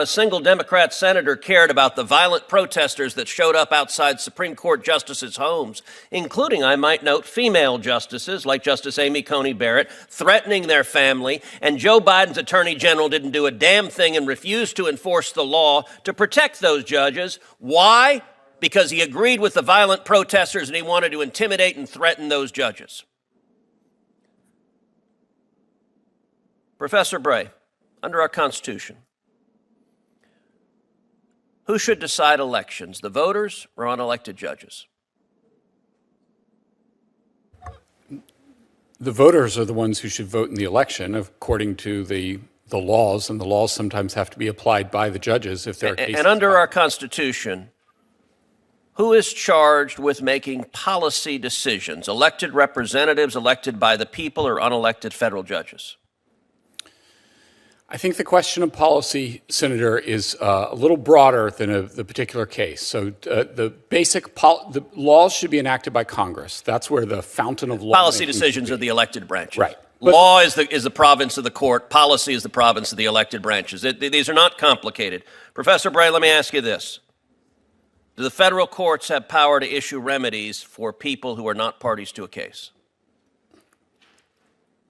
A single Democrat senator cared about the violent protesters that showed up outside Supreme Court justices' homes, including, I might note, female justices like Justice Amy Coney Barrett, threatening their family, and Joe Biden's attorney general didn't do a damn thing and refused to enforce the law to protect those judges. Why? Because he agreed with the violent protesters and he wanted to intimidate and threaten those judges. Professor Bray, under our Constitution, who should decide elections, the voters or unelected judges? The voters are the ones who should vote in the election according to the laws, and the laws sometimes have to be applied by the judges if there are cases. And under our Constitution, who is charged with making policy decisions? Elected representatives elected by the people or unelected federal judges? I think the question of policy, Senator, is a little broader than the particular case. So the laws should be enacted by Congress. That's where the fountain of law. Policy decisions are the elected branches. Right. Law is the province of the court. Policy is the province of the elected branches. These are not complicated. Professor Bray, let me ask you this. Do the federal courts have power to issue remedies for people who are not parties to a case?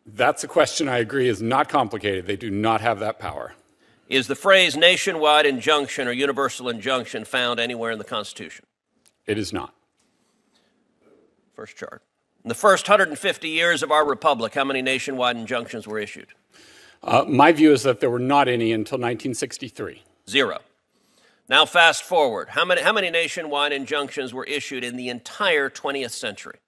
That's a question I agree is not complicated. They do not have that power. Is the phrase nationwide injunction or universal injunction found anywhere in the Constitution? It is not. First chart. In the first 150 years of our republic, how many nationwide injunctions were issued? My view is that there were not any until 1963. 0. Now fast forward. How many nationwide injunctions were issued in the entire 20th century?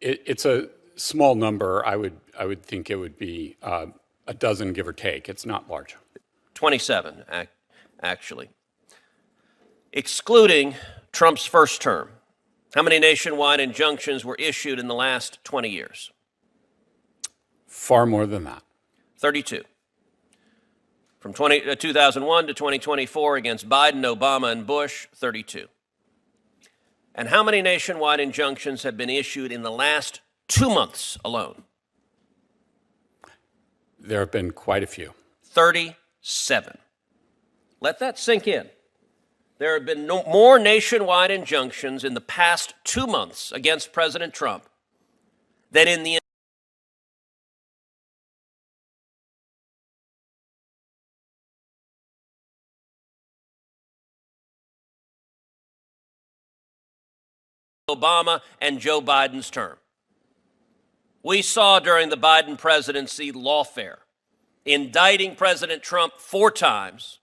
It's a small number. I would think it would be a dozen, give or take. It's not large. 27, actually. Excluding Trump's first term, how many nationwide injunctions were issued in the last 20 years? Far more than that. 32. From 2001 to 2024 against Biden, Obama, and Bush, 32. And how many nationwide injunctions have been issued in the last 2 months alone? There have been quite a few. 37. Let that sink in. There have been more nationwide injunctions in the past 2 months against President Trump than in the Obama and Joe Biden's term. We saw during the Biden presidency lawfare, indicting President Trump 4 times,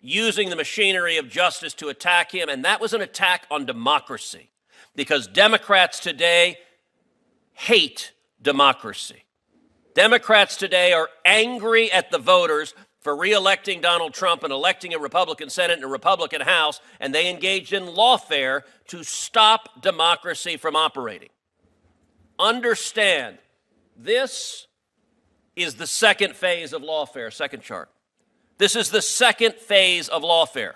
using the machinery of justice to attack him, and that was an attack on democracy, because Democrats today hate democracy. Democrats today are angry at the voters for re-electing Donald Trump and electing a Republican Senate and a Republican House, and they engaged in lawfare to stop democracy from operating. Understand, this is the second phase of lawfare, second chart. This is the second phase of lawfare.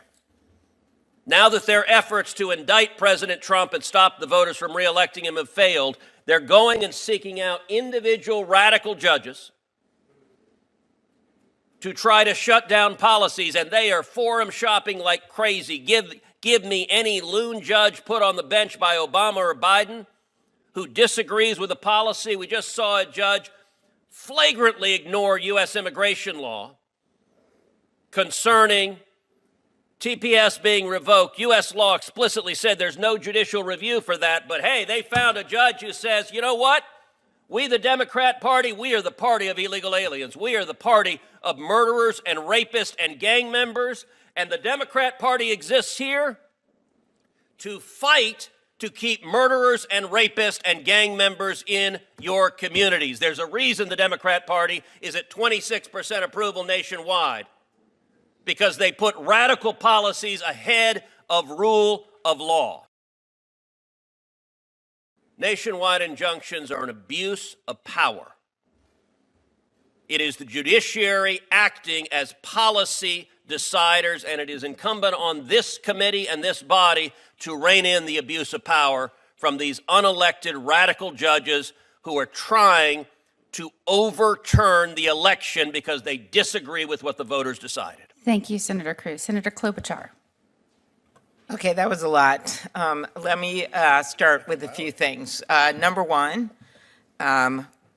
Now that their efforts to indict President Trump and stop the voters from re-electing him have failed, they're going and seeking out individual radical judges to try to shut down policies, and they are forum shopping like crazy. Give me any loon judge put on the bench by Obama or Biden who disagrees with a policy. We just saw a judge flagrantly ignore U.S. immigration law concerning TPS being revoked. U.S. law explicitly said there's no judicial review for that, but hey, they found a judge who says, you know what? We, the Democrat Party, we are the party of illegal aliens. We are the party of murderers and rapists and gang members, and the Democrat Party exists here to fight to keep murderers and rapists and gang members in your communities. There's a reason the Democrat Party is at 26% approval nationwide, because they put radical policies ahead of rule of law. Nationwide injunctions are an abuse of power. It is the judiciary acting as policy deciders, and it is incumbent on this committee and this body to rein in the abuse of power from these unelected radical judges who are trying to overturn the election because they disagree with what the voters decided. Thank you, Senator Cruz. Senator Klobuchar. Okay, that was a lot. Let me start with a few things. Number one,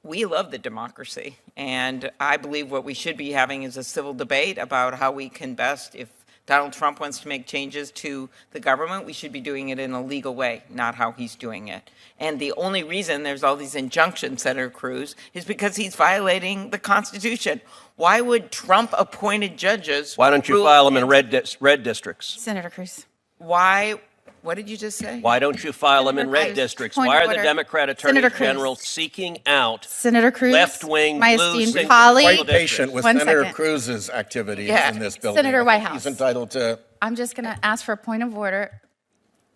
we love the democracy, and I believe what we should be having is a civil debate about how we can best, if Donald Trump wants to make changes to the government, we should be doing it in a legal way, not how he's doing it. And the only reason there's all these injunctions, Senator Cruz, is because he's violating the Constitution. Why would Trump-appointed judges... Why don't you file them in red districts? Senator Cruz. Why... What did you just say? Why don't you file them in red Cruz, districts? point Why of are the order. Democrat attorneys Senator Cruz. general seeking out Senator Cruz. left-wing, my blue, esteemed single colleague. districts? Patient with One Senator second. Cruz's activities Yeah. in this building. Senator Whitehouse. He's entitled to. I'm just going to ask for a point of order.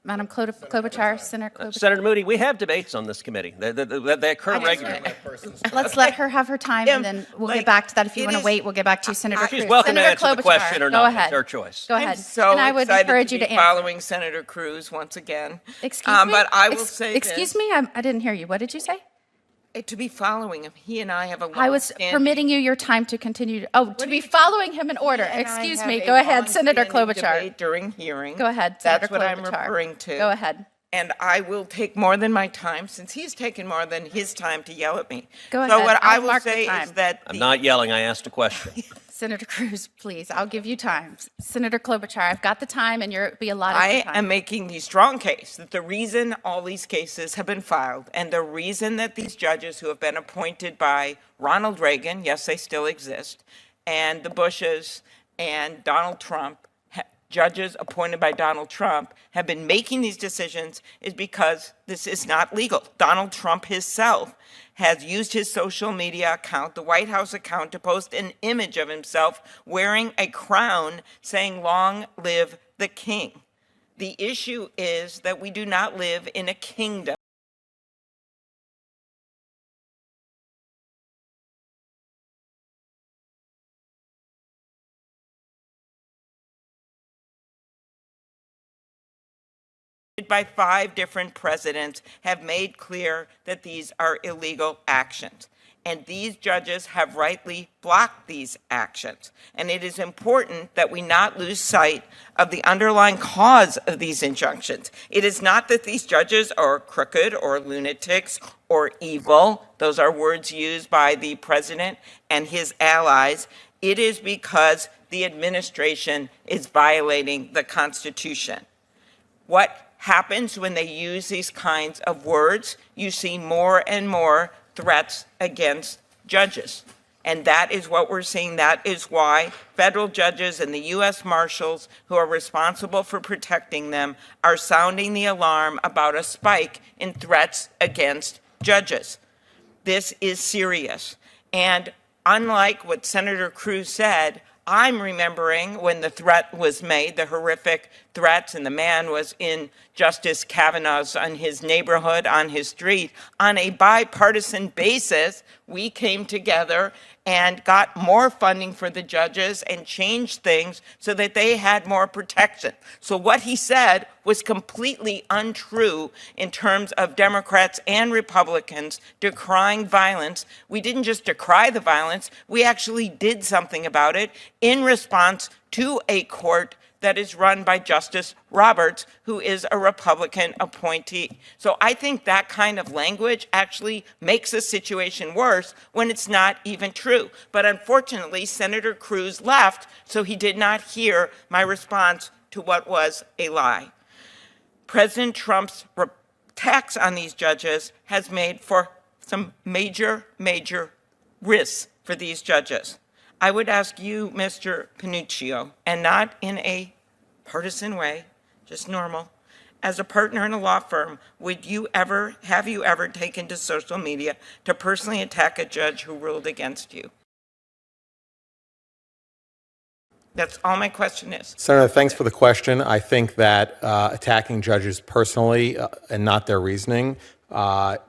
Madam Klobuchar, Senator Klobuchar. Senator Moody, we have debates on this committee. They occur regularly. Let's let her have her time, and then we'll get back to that. If you it want to is- wait, we'll get back to you, Senator Cruz. She's welcome to Senator answer the Klobuchar, question or go not. ahead. It's her choice. Go ahead. I'm so and I would excited encourage to you be to answer. following Senator Cruz once again. Excuse me? But I will say Excuse this, me? I didn't hear you. What did you say? to be following him. He and I have a I was long-standing- permitting you your time to continue. To be following him in order. and I Excuse have me. a Go ahead, Senator long-standing Klobuchar. debate during hearing. Go ahead, That's Senator what I'm Klobuchar. referring to. Go ahead. And I will take more than my time, since he's taken more than his time to yell at me. Go So ahead. what I I'll will mark the say time. is that I'm not yelling. I asked a question. Senator Cruz, please. I'll give you time. Senator Klobuchar, I've got the time, and you'll be allotted I time. am making the strong case that the reason all these cases have been filed and the reason that these judges who have been appointed by Ronald Reagan, yes, they still exist, and the Bushes and Donald Trump, judges appointed by Donald Trump, have been making these decisions is because this is not legal. Donald Trump himself has used his social media account, the White House account, to post an image of himself wearing a crown saying, "Long live the king." The issue is that we do not live in a kingdom. By 5 different presidents have made clear that these are illegal actions. And these judges have rightly blocked these actions. And it is important that we not lose sight of the underlying cause of these injunctions. It is not that these judges are crooked or lunatics or evil. Those are words used by the president and his allies. It is because the administration is violating the Constitution. What happens when they use these kinds of words? You see more and more threats against judges. And that is what we're seeing. That is why federal judges and the U.S. Marshals, who are responsible for protecting them, are sounding the alarm about a spike in threats against judges. This is serious. And unlike what Senator Cruz said, I'm remembering when the threat was made, the horrific threats, and the man was in Justice Kavanaugh's, on his neighborhood, on his street. On a bipartisan basis, we came together and got more funding for the judges and changed things so that they had more protection. So what he said was completely untrue in terms of Democrats and Republicans decrying violence. We didn't just decry the violence, we actually did something about it in response to a court that is run by Justice Roberts, who is a Republican appointee. So I think that kind of language actually makes the situation worse when it's not even true. But unfortunately, Senator Cruz left, so he did not hear my response to what was a lie. President Trump's attacks on these judges has made for some major risks for these judges. I would ask you, Mr. Panuccio, and not in a partisan way, just normal, as a partner in a law firm, have you ever taken to social media to personally attack a judge who ruled against you? That's all my question is. Senator, thanks for the question. I think that attacking judges personally and not their reasoning, well,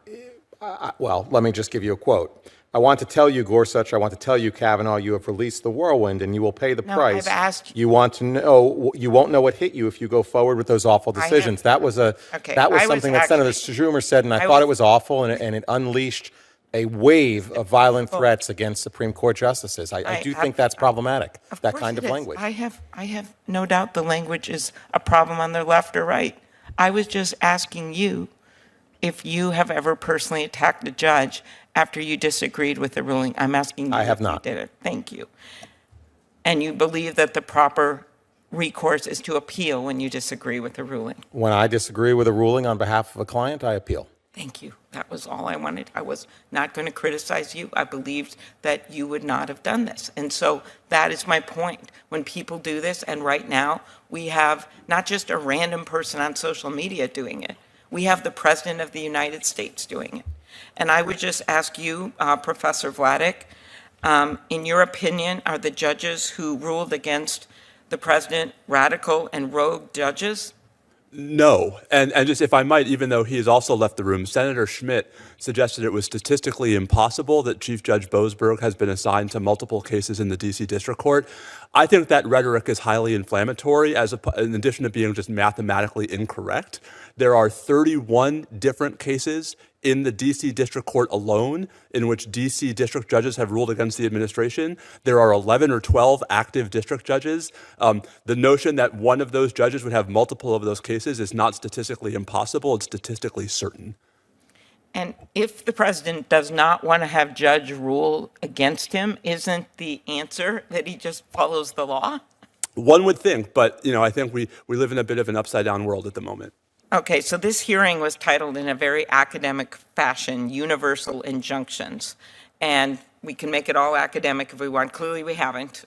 let me just give you a quote. I want to tell you, Gorsuch, I want to tell you, Kavanaugh, you have released the whirlwind and you will pay the price. I've asked you. Want to know, you won't know what hit you if you go forward with those awful decisions. That was something that Senator Schumer said, and I thought it was awful, and it unleashed a wave of violent threats against Supreme Court justices. I do think that's problematic, that course kind of it is. language. I have no doubt the language is a problem on the left or right. I was just asking you if you have ever personally attacked a judge after you disagreed with the ruling. I'm asking you I have if you not. did it. Thank you. And you believe that the proper recourse is to appeal when you disagree with the ruling. When I disagree with a ruling on behalf of a client, I appeal. Thank you. That was all I wanted. I was not going to criticize you. I believed that you would not have done this. And so that is my point. When people do this, and right now we have not just a random person on social media doing it, we have the President of the United States doing it. And I would just ask you, Professor Vladeck, in your opinion, are the judges who ruled against the president radical and rogue judges? No. And just if I might, even though he has also left the room, Senator Schmidt suggested it was statistically impossible that Chief Judge Boasberg has been assigned to multiple cases in the D.C. District Court. I think that rhetoric is highly inflammatory, in addition to being just mathematically incorrect. There are 31 different cases in the D.C. District Court alone in which D.C. district judges have ruled against the administration. There are 11 or 12 active district judges. The notion that one of those judges would have multiple of those cases is not statistically impossible. It's statistically certain. And if the president does not want to have judge rule against him, isn't the answer that he just follows the law? One would think, but I think we live in a bit of an upside-down world at the moment. Okay, so this hearing was titled in a very academic fashion, Universal Injunctions. And we can make it all academic if we want. Clearly we haven't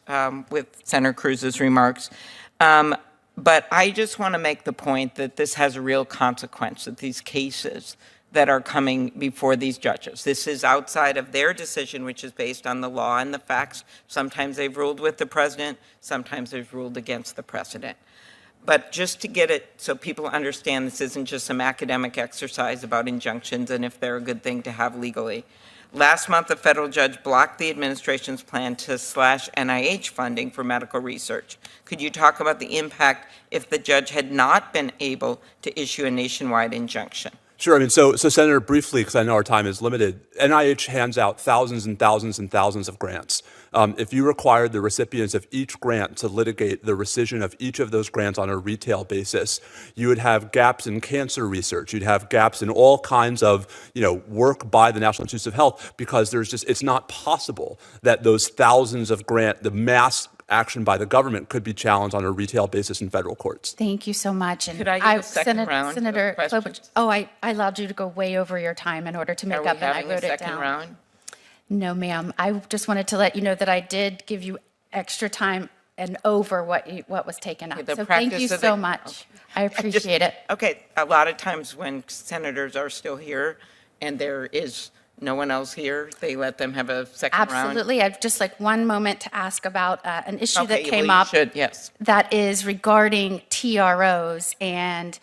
with Senator Cruz's remarks. But I just want to make the point that this has a real consequence, that these cases that are coming before these judges. This is outside of their decision, which is based on the law and the facts. Sometimes they've ruled with the president, sometimes they've ruled against the president. But just to get it so people understand this isn't just some academic exercise about injunctions and if they're a good thing to have legally. Last month, a federal judge blocked the administration's plan to slash NIH funding for medical research. Could you talk about the impact if the judge had not been able to issue a nationwide injunction? Sure. So Senator, briefly, because I know our time is limited, NIH hands out thousands and thousands and thousands of grants. If you required the recipients of each grant to litigate the rescission of each of those grants on a retail basis, you would have gaps in cancer research. You'd have gaps in all kinds of, work by the National Institutes of Health, because it's not possible that those thousands of the mass action by the government could be challenged on a retail basis in federal courts. Thank you so much. And Could I get a second round of Senator questions? Klobuchar, I allowed you to go way over your time in order to make up, and I wrote it down. Second round? No, ma'am. I just wanted to let you know that I did give you extra time and over what was taken up. Okay, the So thank you practice of so the- much. I appreciate it. Okay, a lot of times when senators are still here and there is no one else here, they let them have a second round? Absolutely. I'd just like one moment to ask about an issue that Okay, came well, you up should, yes. that is regarding TROs and